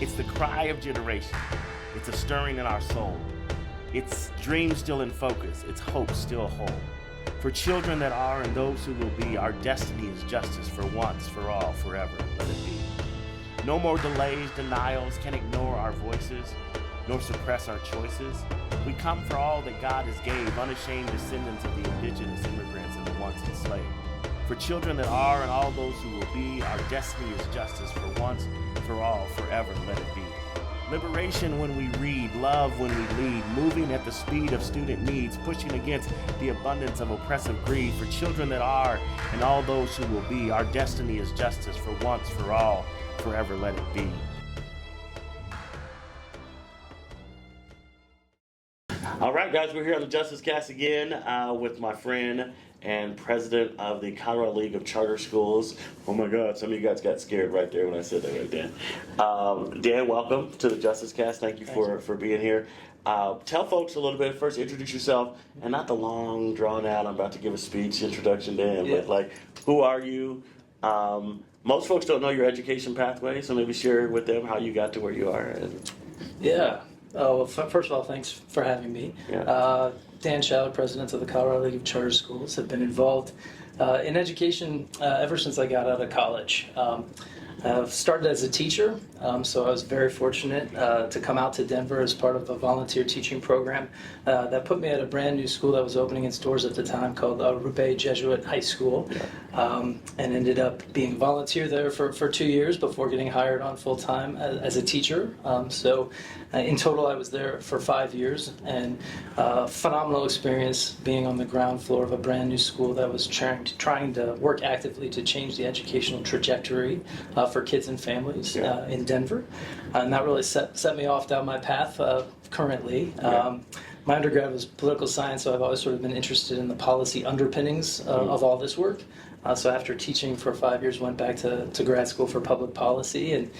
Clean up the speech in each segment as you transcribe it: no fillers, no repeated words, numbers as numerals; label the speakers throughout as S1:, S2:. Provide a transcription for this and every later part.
S1: It's the cry of generation. It's a stirring in our soul. It's dreams still in focus. It's hope still whole. For children that are and those who will be, our destiny is justice for once, for all, forever. Let it be. No more delays, denials can ignore our voices, nor suppress our choices. We come for all that God has gave, unashamed descendants of the indigenous immigrants and the once enslaved. For children that are and all those who will be, our destiny is justice for once, for all, forever, let it be. Liberation when we read, love when we lead, moving at the speed of student needs, pushing against the abundance of oppressive greed. For children that are and all those who will be, our destiny is justice for once, for all, forever, let it be. All right, guys, we're here on the Justice Cast again with my friend and president of the Colorado League of Charter Schools. Oh my God, some of you guys got scared right there when I said that right then. Dan, welcome to the Justice Cast. Thank you for being here. Tell folks a little bit, first introduce yourself, and not the long, drawn out, I'm about to give a speech introduction, Dan, but like, who are you? Most folks don't know your education pathway, so maybe share with them how you got to where you are.
S2: Yeah. Well, first of all, thanks for having me.
S1: Yeah.
S2: Dan Schaller, president of the Colorado League of Charter Schools, have been involved in education ever since I got out of college. I've started as a teacher, so I was very fortunate to come out to Denver as part of a volunteer teaching program that put me at a brand new school that was opening its doors at the time called Rupe Jesuit High School, and ended up being a volunteer there for 2 years before getting hired on full-time as a teacher. So in total I was there for 5 years, and phenomenal experience being on the ground floor of a brand new school that was trying to work actively to change the educational trajectory for kids and families in Denver, and that really set me off down my path currently. My undergrad was political science, so I've always sort of been interested in the policy underpinnings of all this work. So after teaching for 5 years, went back to grad school for public policy, and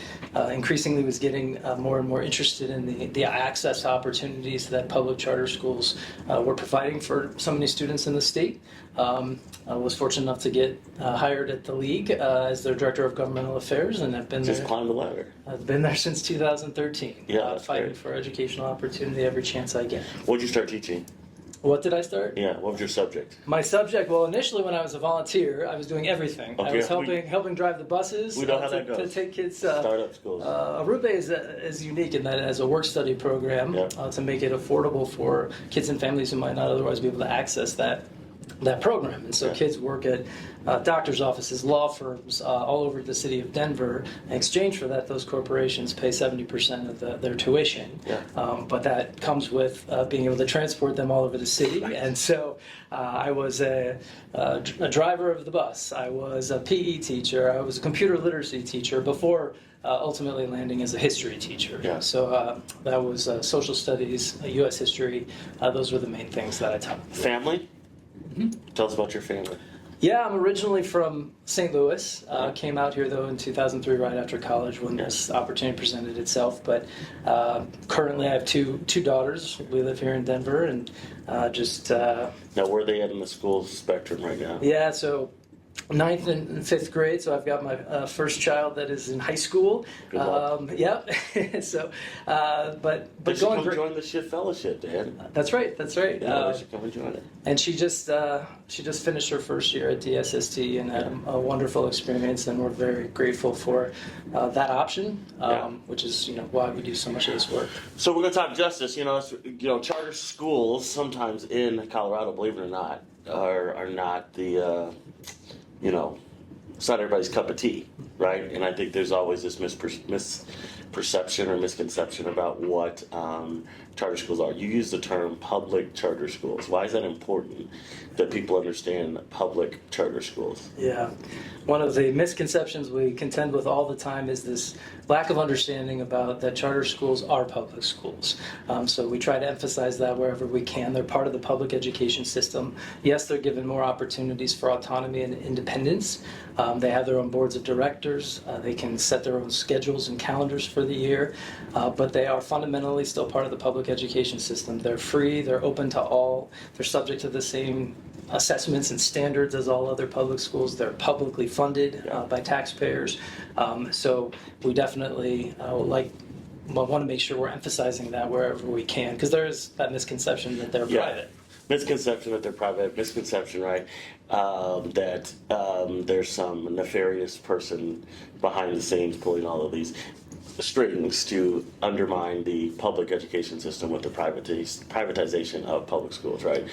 S2: increasingly was getting more and more interested in the access opportunities that public charter schools were providing for so many students in the state. I was fortunate enough to get hired at the league as their director of governmental affairs, and I've been
S1: Just climbed the ladder.
S2: I've been there since 2013. Fighting
S1: great.
S2: for educational opportunity every chance I get.
S1: When did you start teaching?
S2: What did I start?
S1: Yeah, what was your subject?
S2: My subject, well, initially when I was a volunteer, I was doing everything.
S1: Okay.
S2: I was helping drive the buses
S1: We know how that goes.
S2: to take kids.
S1: Startup schools.
S2: Rupe is unique in that it has a work-study program to make it affordable for kids and families who might not otherwise be able to access that program. And so kids work at doctor's offices, law firms all over the city of Denver. In exchange for that, those corporations pay 70% of their tuition. But that comes with being able to transport them all over the city. And so I was a driver of the bus. I was a PE teacher. I was a computer literacy teacher before ultimately landing as a history teacher. So that was social studies, U.S. history. Those were the main things that I taught.
S1: Family? Tell us about your family.
S2: Yeah, I'm originally from St. Louis. Came out here, though, in 2003, right after college, when this opportunity presented itself. But currently I have two daughters. We live here in Denver, and
S1: Now, where are they at in the school spectrum right now?
S2: Yeah, so 9th and 5th grade, so I've got my first child that is in high school.
S1: Good luck.
S2: So, but
S1: They should
S2: going
S1: come join the SHIFT Fellowship, Dan.
S2: That's right.
S1: They should come and join it.
S2: And she just finished her first year at DSST and had a wonderful experience, and we're very grateful for that option, which is why we do so much of this work.
S1: So we're going to talk justice. Charter schools sometimes in Colorado, believe it or not, are not the it's not everybody's cup of tea, right? And I think there's always this misperception or misconception about what charter schools are. You use the term public charter schools. Why is that important that people understand public charter schools?
S2: Yeah. One of the misconceptions we contend with all the time is this lack of understanding about that charter schools are public schools. So we try to emphasize that wherever we can. They're part of the public education system. Yes, they're given more opportunities for autonomy and independence. They have their own boards of directors. They can set their own schedules and calendars for the year. But they are fundamentally still part of the public education system. They're free. They're open to all. They're subject to the same assessments and standards as all other public schools. They're publicly funded by taxpayers. So we definitely, like want to make sure we're emphasizing that wherever we can, because there is that misconception that they're private.
S1: Misconception that they're private, misconception, right? That there's some nefarious person behind the scenes pulling all of these strings to undermine the public education system with the privatization of public schools, right?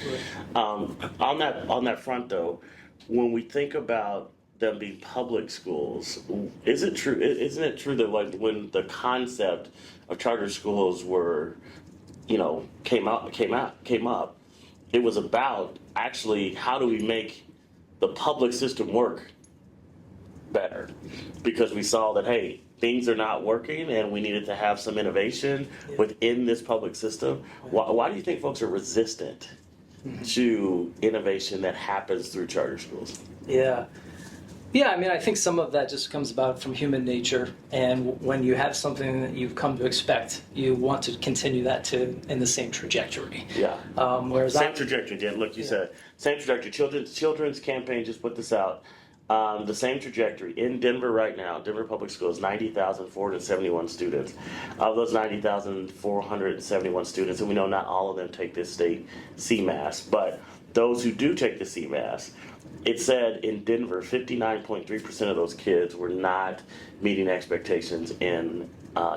S1: On that front, though, when we think about them being public schools, is it true? Isn't it true that like when the concept of charter schools were, came up, it was about actually how do we make the public system work better, because we saw that, hey, things are not working and we needed to have some innovation within this public system. Why do you think folks are resistant to innovation that happens through charter schools?
S2: Yeah, I mean, I think some of that just comes about from human nature, and when you have something that you've come to expect, you want to continue that in the same trajectory.
S1: Yeah.
S2: Whereas
S1: same trajectory, Dan. Look, you said same trajectory. Children's campaign just put this out. The same trajectory in Denver right now. Denver Public Schools, 90,471 students. Of those 90,471 students, and we know not all of them take this state CMAS, but those who do take the CMAS, it said in Denver, 59.3% of those kids were not meeting expectations in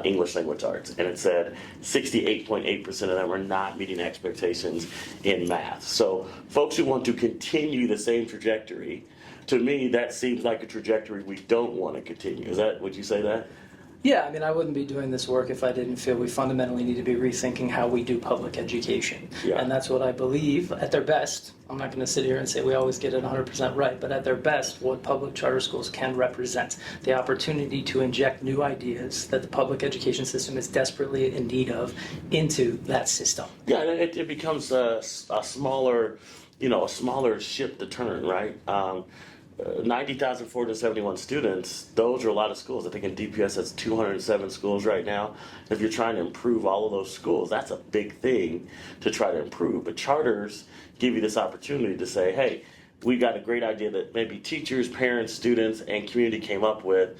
S1: English language arts. And it said 68.8% of them were not meeting expectations in math. So folks who want to continue the same trajectory, to me, that seems like a trajectory we don't want to continue. Would you say that?
S2: Yeah, I mean, I wouldn't be doing this work if I didn't feel we fundamentally need to be rethinking how we do public education.
S1: Yeah.
S2: And that's what I believe, at their best. I'm not going to sit here and say we always get it 100% right, but at their best, what public charter schools can represent, the opportunity to inject new ideas that the public education system is desperately in need of into that system.
S1: Yeah, it becomes a smaller, a smaller ship to turn, right? 90,471 students, those are a lot of schools. I think in DPS that's 207 schools right now. If you're trying to improve all of those schools, that's a big thing to try to improve. But charters give you this opportunity to say, hey, we got a great idea that maybe teachers, parents, students, and community came up with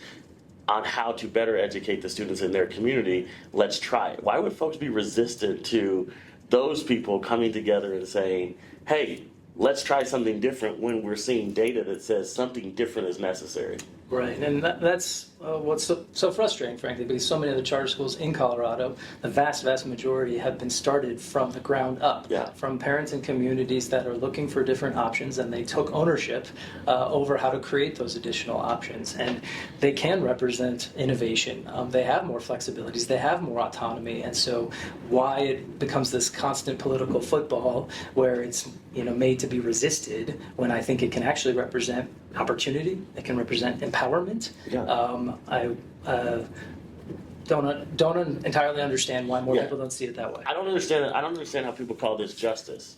S1: on how to better educate the students in their community. Let's try it. Why would folks be resistant to those people coming together and saying, hey, let's try something different when we're seeing data that says something different is necessary?
S2: Right, and that's what's so frustrating, frankly, because so many of the charter schools in Colorado, the vast majority have been started from the ground up, from parents and communities that are looking for different options, and they took ownership over how to create those additional options. And they can represent innovation. They have more flexibilities, they have more autonomy, and so why it becomes this constant political football where it's made to be resisted, when I think it can actually represent opportunity, it can represent empowerment. I don't entirely understand why more people don't see it that way.
S1: I don't understand how people call this justice,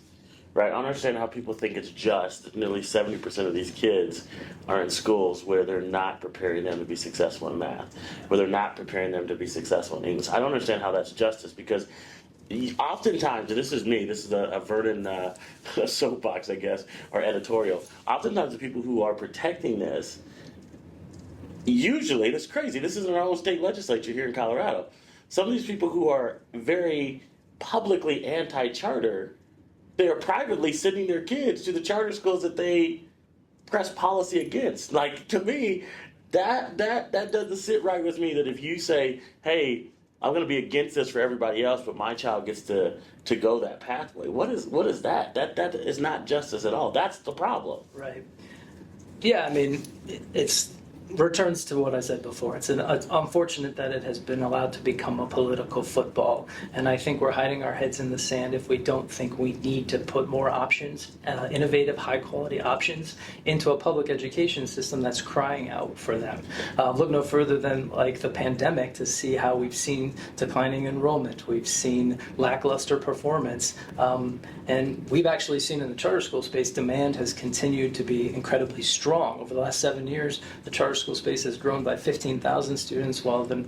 S1: right? I don't understand how people think it's just that nearly 70% of these kids are in schools where they're not preparing them to be successful in math, where they're not preparing them to be successful in English. I don't understand how that's justice, because oftentimes, and this is me, this is a Vernon soapbox, I guess, or editorial. Oftentimes, the people who are protecting this, usually, that's crazy, this is in our own state legislature here in Colorado. Some of these people who are very publicly anti-charter, they are privately sending their kids to the charter schools that they press policy against. Like, to me, that doesn't sit right with me, that if you say, hey, I'm going to be against this for everybody else, but my child gets to go that pathway. What is that? That is not justice at all. That's the problem.
S2: Right. Yeah, I mean, it's returns to what I said before. It's unfortunate that it has been allowed to become a political football, and I think we're hiding our heads in the sand if we don't think we need to put more options, innovative, high-quality options, into a public education system that's crying out for them. Look no further than like the pandemic to see how we've seen declining enrollment, we've seen lackluster performance, and we've actually seen in the charter school space demand has continued to be incredibly strong. Over the last 7 years, the charter school space has grown by 15,000 students, while the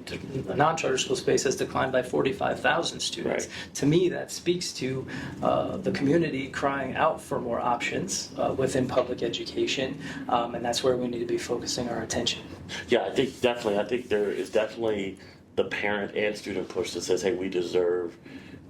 S2: non-charter school space has declined by 45,000 students. Right. To me, that speaks to the community crying out for more options within public education, and that's where we need to be focusing our attention.
S1: Yeah, I think there is definitely
S3: the parent and student push that says, hey, we deserve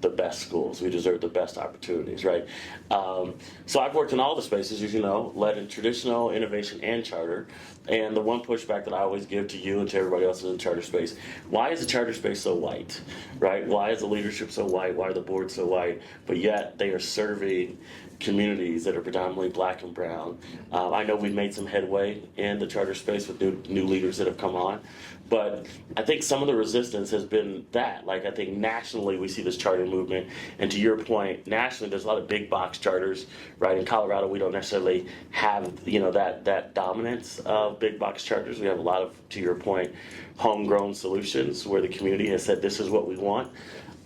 S3: the best schools, we deserve the best opportunities, right? So I've worked in all the spaces, as you know, led in traditional, innovation, and charter. And the one pushback that I always give to you and to everybody else in the charter space, why is the charter space so white, right? Why is the leadership so white? Why are the boards so white? But yet they are serving communities that are predominantly black and brown. I know we've made some headway in the charter space with new leaders that have come on, but I think some of the resistance has been that. Like, I think nationally we see this charter movement, and to your point, nationally there's a lot of big box charters, right? In Colorado we don't necessarily have, you know, that dominance of big box charters. We have a lot of, to your point, homegrown solutions where the community has said this is what we want.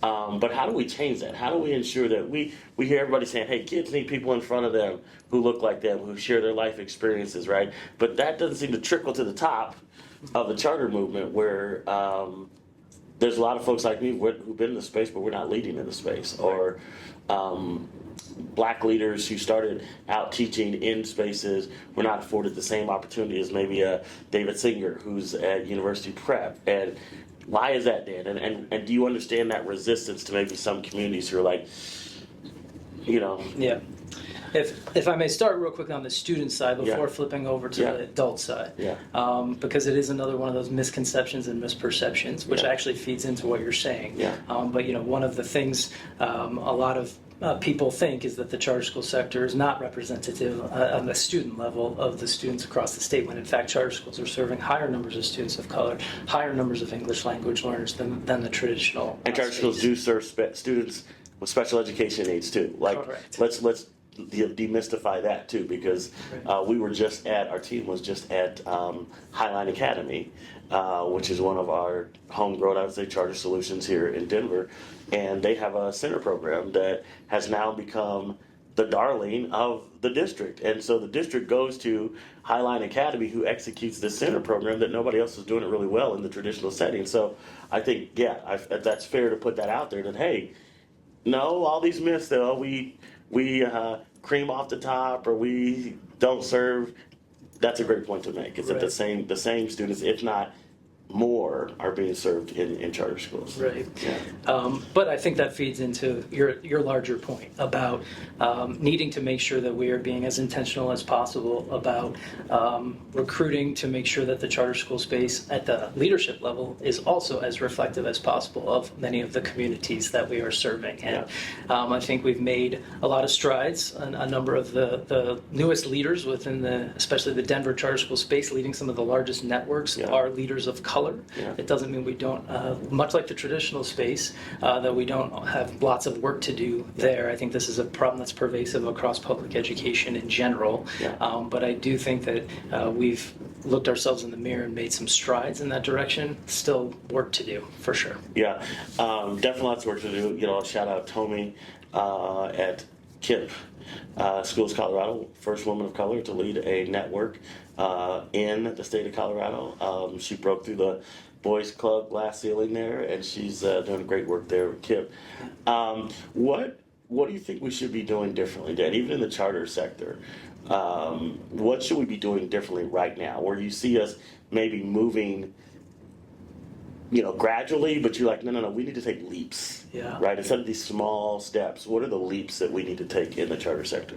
S3: But how do we change that? How do we ensure that we hear everybody saying, hey, kids need people in front of them who look like them, who share their life experiences, right? But that doesn't seem to trickle to the top of the charter movement, where there's a lot of folks like me who've been in the space, but we're not leading in the space. Or black leaders who started out teaching in spaces were not afforded the same opportunity as maybe David Singer, who's at University Prep. And why is that, Dan? And do you understand that resistance to maybe some communities who are like, you know?
S2: Yeah. If I may start real quick on the student side before
S3: Yeah.
S2: flipping over to the adult side,
S3: Yeah.
S2: Because it is another one of those misconceptions and misperceptions, which
S3: Yeah.
S2: actually feeds into what you're saying.
S3: Yeah.
S2: But you know, one of the things a lot of people think is that the charter school sector is not representative on the student level of the students across the state, when in fact charter schools are serving higher numbers of students of color, higher numbers of English language learners than the traditional.
S3: And charter schools do serve students with special education needs too. Like,
S2: Correct.
S3: let's demystify that too, because our team was just at Highline Academy, which is one of our homegrown, I would say, charter solutions here in Denver, and they have a center program that has now become the darling of the district. And so the district goes to Highline Academy, who executes this center program that nobody else is doing it really well in the traditional setting. So I think, that's fair to put that out there, that, hey, no, all these myths that we cream off the top, or we don't serve, that's a great point to make. Is that the same students, if not more, are being served in charter schools.
S2: Right.
S3: Yeah.
S2: But I think that feeds into your larger point about needing to make sure that we are being as intentional as possible about recruiting to make sure that the charter school space at the leadership level is also as reflective as possible of many of the communities that we are serving. And I think we've made a lot of strides. A number of the newest leaders within especially the Denver charter school space, leading some of the largest networks, are leaders of color. It doesn't mean we don't, much like the traditional space, that we don't have lots of work to do there. I think this is a problem that's pervasive across public education in general. But I do think that we've looked ourselves in the mirror and made some strides in that direction. Still work to do, for sure.
S3: Yeah, definitely lots of work to do. You know, I'll shout out Tommy at KIPP Schools Colorado, first woman of color to lead a network in the state of Colorado. She broke through the boys club glass ceiling there, and she's doing great work there with KIPP. What do you think we should be doing differently, Dan, even in the charter sector? What should we be doing differently right now, where you see us maybe moving, you know, gradually, but you're like, no, we need to take leaps, right? Instead of these small steps, what are the leaps that we need to take in the charter sector?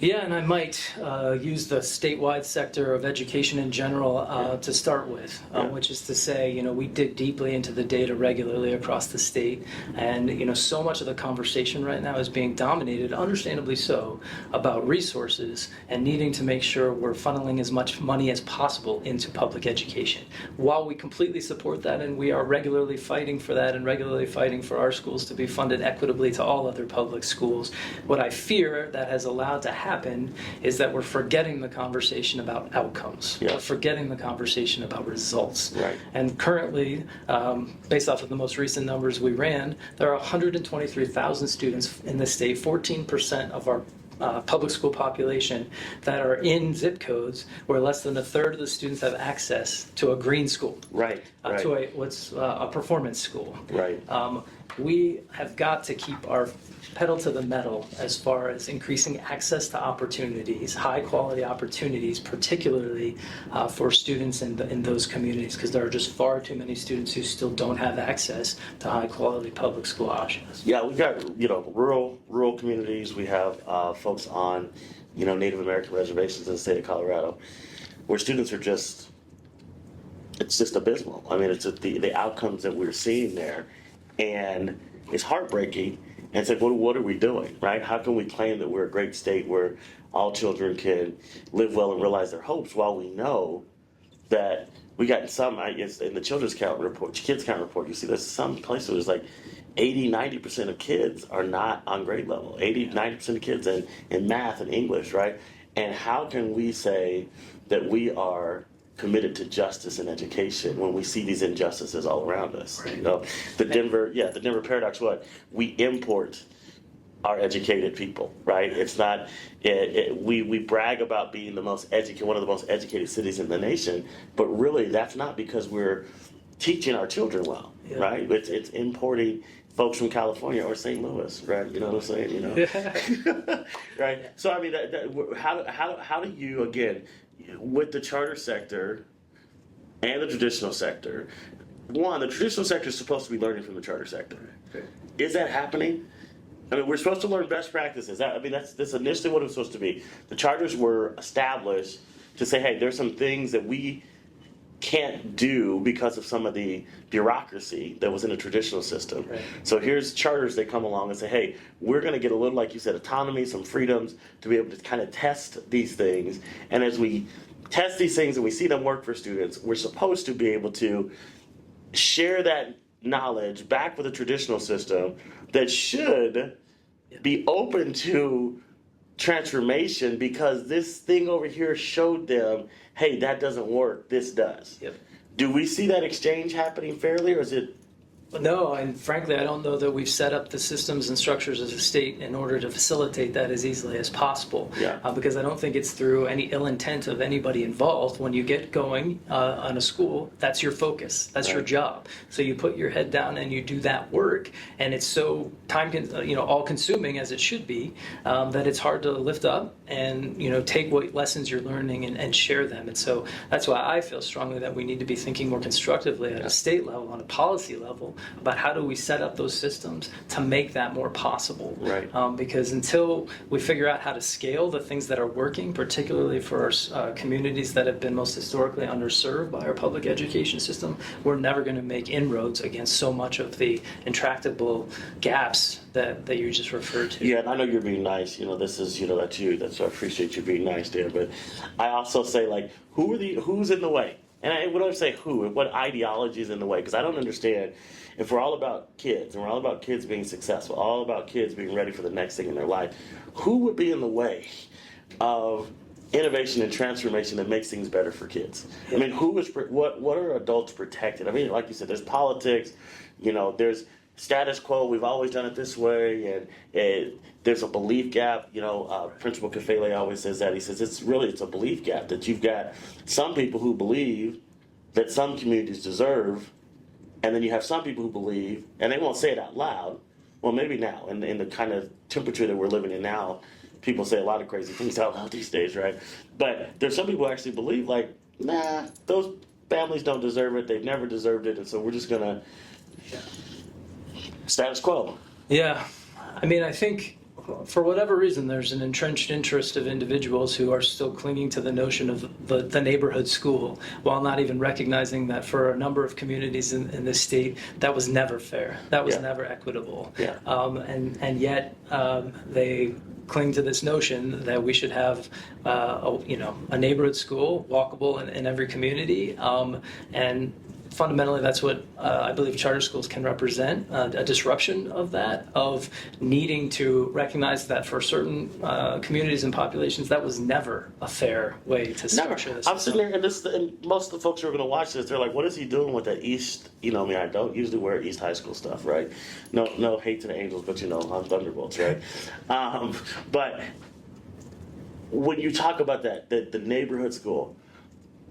S2: Yeah, and I might use the statewide sector of education in general to start with, which is to say, you know, we dig deeply into the data regularly across the state, and, you know, so much of the conversation right now is being dominated, understandably so, about resources and needing to make sure we're funneling as much money as possible into public education. While we completely support that, and we are regularly fighting for that and regularly fighting for our schools to be funded equitably to all other public schools, what I fear that has allowed to happen is that we're forgetting the conversation about outcomes. We're forgetting the conversation about results.
S3: Right.
S2: And currently, based off of the most recent numbers we ran, there are 123,000 students in the state, 14% of our public school population, that are in zip codes where less than a third of the students have access to a green school,
S3: Right.
S2: to a performance school.
S3: Right.
S2: we have got to keep our pedal to the metal as far as increasing access to opportunities, high quality opportunities, particularly for students in those communities, because there are just far too many students who still don't have access to high quality public school options.
S3: Yeah, we've got rural communities. We have folks on Native American reservations in the state of Colorado, where students are it's just abysmal. I mean, it's the outcomes that we're seeing there, and it's heartbreaking. And it's like, what are we doing, right? How can we claim that we're a great state where all children can live well and realize their hopes, while we know that we got some, I guess, in the kids count report, you see there's some places where it's like 80-90% of kids are not on grade level, 80-90% of kids in math and English, right? And how can we say that we are committed to justice and education when we see these injustices all around us?
S2: Right.
S3: The Denver paradox. What we import are educated people, right? It's not. We brag about being one of the most educated cities in the nation, but really that's not because we're teaching our children well, right? It's importing folks from California or St. Louis, right? You know what I'm saying? Right. So I mean, how do you, again, with the charter sector and the traditional sector? One, the traditional sector is supposed to be learning from the charter sector.
S2: Okay.
S3: Is that happening? I mean, we're supposed to learn best practices. That's initially what it was supposed to be. The charters were established to say, hey, there's some things that we can't do because of some of the bureaucracy that was in the traditional system.
S2: Right.
S3: So here's charters that come along and say, hey, we're going to get a little, like you said, autonomy, some freedoms to be able to kind of test these things. And as we test these things and we see them work for students, we're supposed to be able to share that knowledge back with a traditional system that should be open to transformation, because this thing over here showed them, hey, that doesn't work, this does.
S2: Yep.
S3: Do we see that exchange happening fairly, or is it?
S2: No, and frankly, I don't know that we've set up the systems and structures as a state in order to facilitate that as easily as possible.
S3: Yeah.
S2: Because I don't think it's through any ill intent of anybody involved. When you get going on a school, that's your focus. That's your job. So you put your head down and you do that work, and it's so all-consuming as it should be, that it's hard to lift up and take what lessons you're learning and share them. And so that's why I feel strongly that we need to be thinking more constructively at a state level, on a policy level, about how do we set up those systems to make that more possible.
S3: Right.
S2: Because until we figure out how to scale the things that are working, particularly for our communities that have been most historically underserved by our public education system, we're never going to make inroads against so much of the intractable gaps that you just referred to.
S3: Yeah, and I know you're being nice. This is that's you. That's I appreciate you being nice there. But I also say, like, who's in the way? And we don't say who, what ideology is in the way, because I don't understand. If we're all about kids, and we're all about kids being successful, all about kids being ready for the next thing in their life, who would be in the way of innovation and transformation that makes things better for kids? I mean, what are adults protected? I mean, like you said, there's politics, there's status quo, we've always done it this way, and there's a belief gap. Principal Kafele always says that. He says it's a belief gap, that you've got some people who believe that some communities deserve, and then you have some people who believe, and they won't say it out loud. Well, maybe now, in the kind of temperature that we're living in now, people say a lot of crazy things out loud these days, right? But there's some people who actually believe, like, nah, those families don't deserve it. They've never deserved it, and so we're just gonna status quo.
S2: Yeah, I mean, I think for whatever reason, there's an entrenched interest of individuals who are still clinging to the notion of the neighborhood school, while not even recognizing that for a number of communities in this state, that was never fair. That was never equitable.
S3: Yeah.
S2: And yet they cling to this notion that we should have a neighborhood school, walkable in every community, and fundamentally, that's what I believe charter schools can represent, a disruption of that, of needing to recognize that for certain communities and populations, that was never a fair way to structure this.
S3: I'm sitting there, and most of the folks who are going to watch this, they're like, what is he doing with that East? I don't usually wear East High School stuff, right? No hate to the Angels, but I'm Thunderbolts, right? But when you talk about that, the neighborhood school,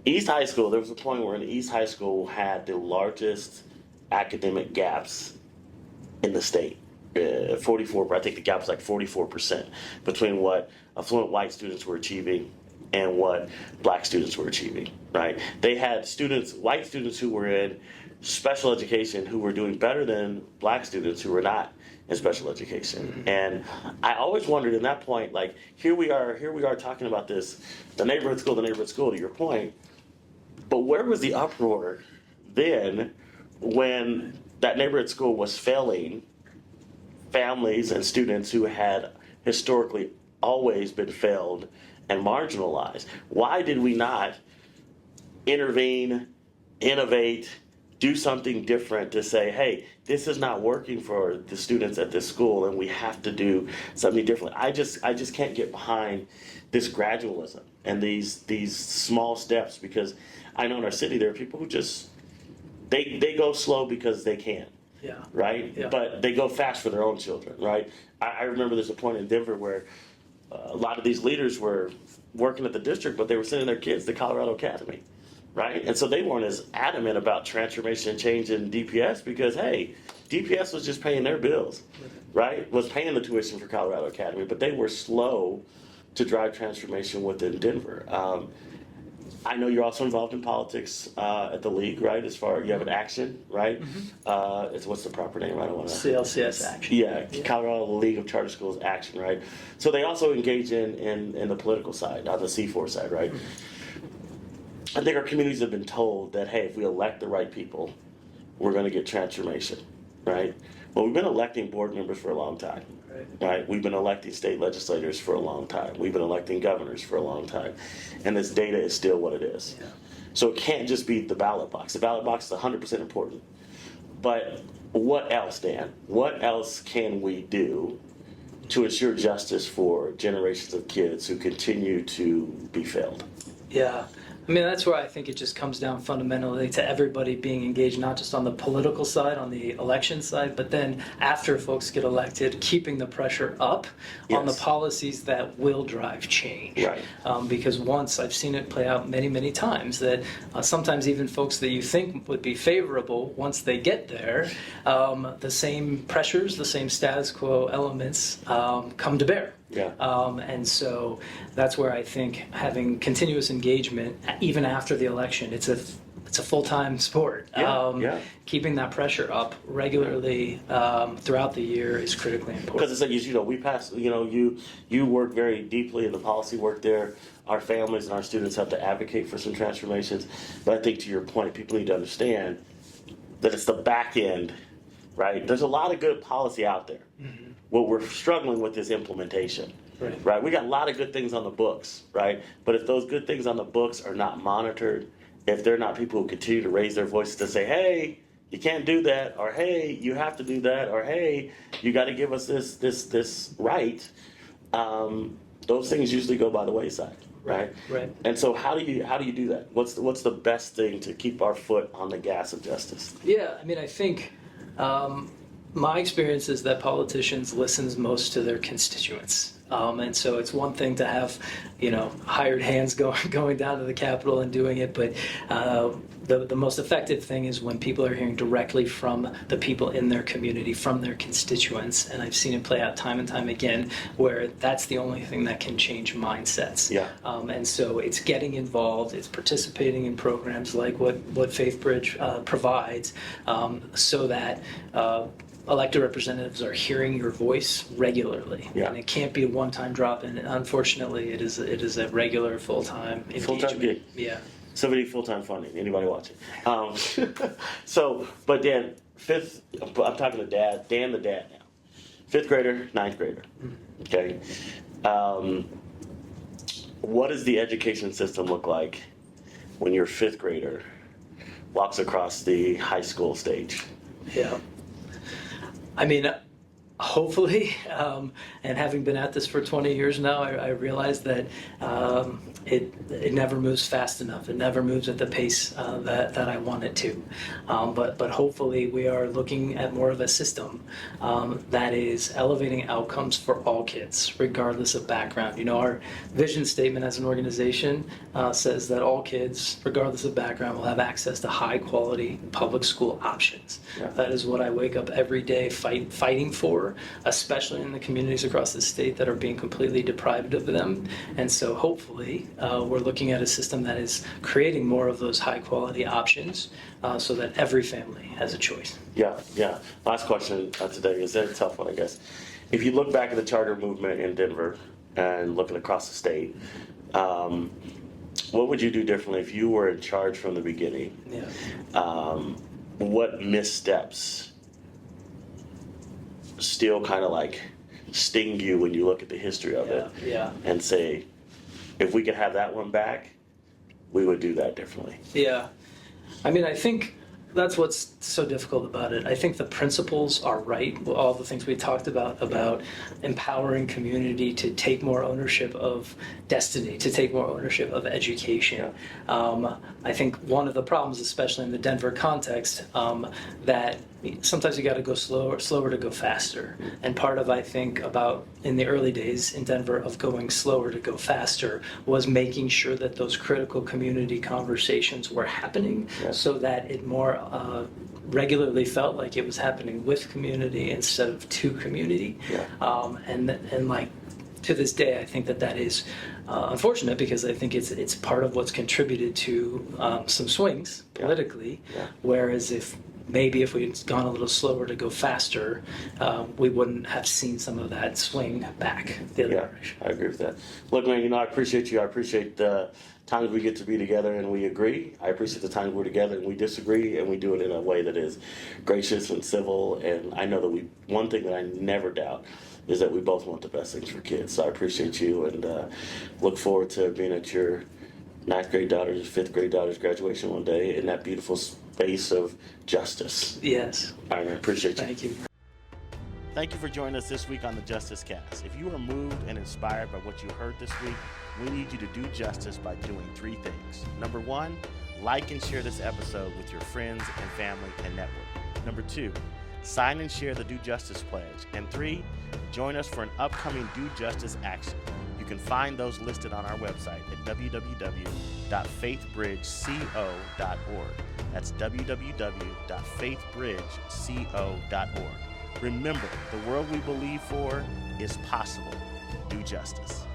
S3: East High School, there was a point where East High School had the largest academic gaps in the state. 44, I think the gap was like 44% between what affluent white students were achieving and what black students were achieving, right? They had students, white students who were in special education who were doing better than black students who were not in special education. And I always wondered in that point, like, here we are talking about this, the neighborhood school, to your point, but where was the uproar then when that neighborhood school was failing families and students who had historically always been failed and marginalized? Why did we not intervene, innovate, do something different to say, hey, this is not working for the students at this school and we have to do something different? I just can't get behind this gradualism and these small steps, because I know in our city there are people who just they go slow because they can.
S2: Yeah.
S3: Right?
S2: Yeah.
S3: But they go fast for their own children, right? I remember there's a point in Denver where a lot of these leaders were working at the district, but they were sending their kids to Colorado Academy, right? And so they weren't as adamant about transformation and change in DPS because, hey, DPS was just paying their bills, right? Was paying the tuition for Colorado Academy, but they were slow to drive transformation within Denver. I know you're also involved in politics at the league, right? As far you have an action, right? It's what's the proper name? I don't want to.
S2: CLCS Action.
S3: Yeah, Colorado League of Charter Schools Action, right? So they also engage in the political side, on the C4 side, right? I think our communities have been told that, hey, if we elect the right people, we're going to get transformation, right? Well, we've been electing board members for a long time. Right? We've been electing state legislators for a long time. We've been electing governors for a long time. And this data is still what it is. Yeah. So it can't just be the ballot box. The ballot box is 100% important. But what else, Dan? What else can we do to ensure justice for generations of kids who continue to be failed?
S2: Yeah. I mean, that's where I think it just comes down fundamentally to everybody being engaged, not just on the political side, on the election side, but then after folks get elected, keeping the pressure up on the policies that will drive change.
S3: Right.
S2: Because once I've seen it play out many, many times that sometimes even folks that you think would be favorable, once they get there, the same pressures, the same status quo elements come to bear.
S3: Yeah.
S2: And so that's where I think having continuous engagement, even after the election, it's a full-time sport. Keeping that pressure up regularly throughout the year is critically important.
S3: Because it's like, we pass, you work very deeply in the policy work there. Our families and our students have to advocate for some transformations. But I think to your point, people need to understand that it's the back end, right? There's a lot of good policy out there. Mm-hmm. What we're struggling with is implementation, right? We got a lot of good things on the books, right? But if those good things on the books are not monitored, if they're not people who continue to raise their voices to say, hey, you can't do that, or hey, you have to do that, or hey, you got to give us this right, those things usually go by the wayside, right?
S2: Right.
S3: And so how do you do that? What's the best thing to keep our foot on the gas of justice?
S2: Yeah, I mean, I think my experience is that politicians listen most to their constituents. And so it's one thing to have, hired hands going down to the Capitol and doing it, but the most effective thing is when people are hearing directly from the people in their community, from their constituents. And I've seen it play out time and time again, where that's the only thing that can change mindsets.
S3: Yeah.
S2: And so it's getting involved, it's participating in programs like what FaithBridge provides, so that elected representatives are hearing your voice regularly.
S3: Yeah. And
S2: it can't be a one-time drop, and unfortunately it is a regular full-time engagement.
S3: Full-time gig.
S2: Yeah.
S3: Somebody full-time funding. Anybody watching? But Dan, I'm talking to Dan the dad now. 5th grader, 9th grader. Okay. What does the education system look like when your 5th grader walks across the high school stage?
S2: Yeah. I mean, hopefully, and having been at this for 20 years now, I realize that it never moves fast enough. It never moves at the pace that I want it to. But hopefully we are looking at more of a system that is elevating outcomes for all kids, regardless of background. You know, our vision statement as an organization says that all kids, regardless of background, will have access to high quality public school options.
S3: Yeah.
S2: That is what I wake up every day fighting for, especially in the communities across the state that are being completely deprived of them. And so hopefully we're looking at a system that is creating more of those high quality options so that every family has a choice.
S3: Yeah, yeah. Last question today is a tough one, I guess. If you look back at the charter movement in Denver and looking across the state, what would you do differently if you were in charge from the beginning?
S2: Yeah.
S3: What missteps still kind of like sting you when you look at the history of it
S2: Yeah.
S3: and say, if we could have that one back, we would do that differently?
S2: Yeah. I mean, I think that's what's so difficult about it. I think the principles are right. All the things we talked about empowering community to take more ownership of destiny, to take more ownership of education. I think one of the problems, especially in the Denver context, that sometimes you got to go slower to go faster. And part of, I think, about in the early days in Denver of going slower to go faster was making sure that those critical community conversations were happening so that it more regularly felt like it was happening with community instead of to community. And like to this day, I think that is unfortunate because I think it's part of what's contributed to some swings politically. Whereas if we'd gone a little slower to go faster, we wouldn't have seen some of that swing back the other direction.
S3: I agree with that. Look, man, I appreciate you. I appreciate the times we get to be together and we agree. I appreciate the times we're together and we disagree, and we do it in a way that is gracious and civil. And I know that one thing that I never doubt is that we both want the best things for kids. So I appreciate you and look forward to being at your 9th grade daughter's, 5th grade daughter's graduation one day in that beautiful space of justice.
S2: Yes.
S3: I appreciate you.
S2: Thank you.
S1: Thank you for joining us this week on the Justice Cast. If you are moved and inspired by what you heard this week, we need you to do justice by doing 3 things. Number 1, like and share this episode with your friends and family and network. Number 2, sign and share the Do Justice Pledge. And 3, join us for an upcoming Do Justice action. You can find those listed on our website at www.faithbridgeco.org. That's www.faithbridgeco.org. Remember, the world we believe for is possible. Do justice.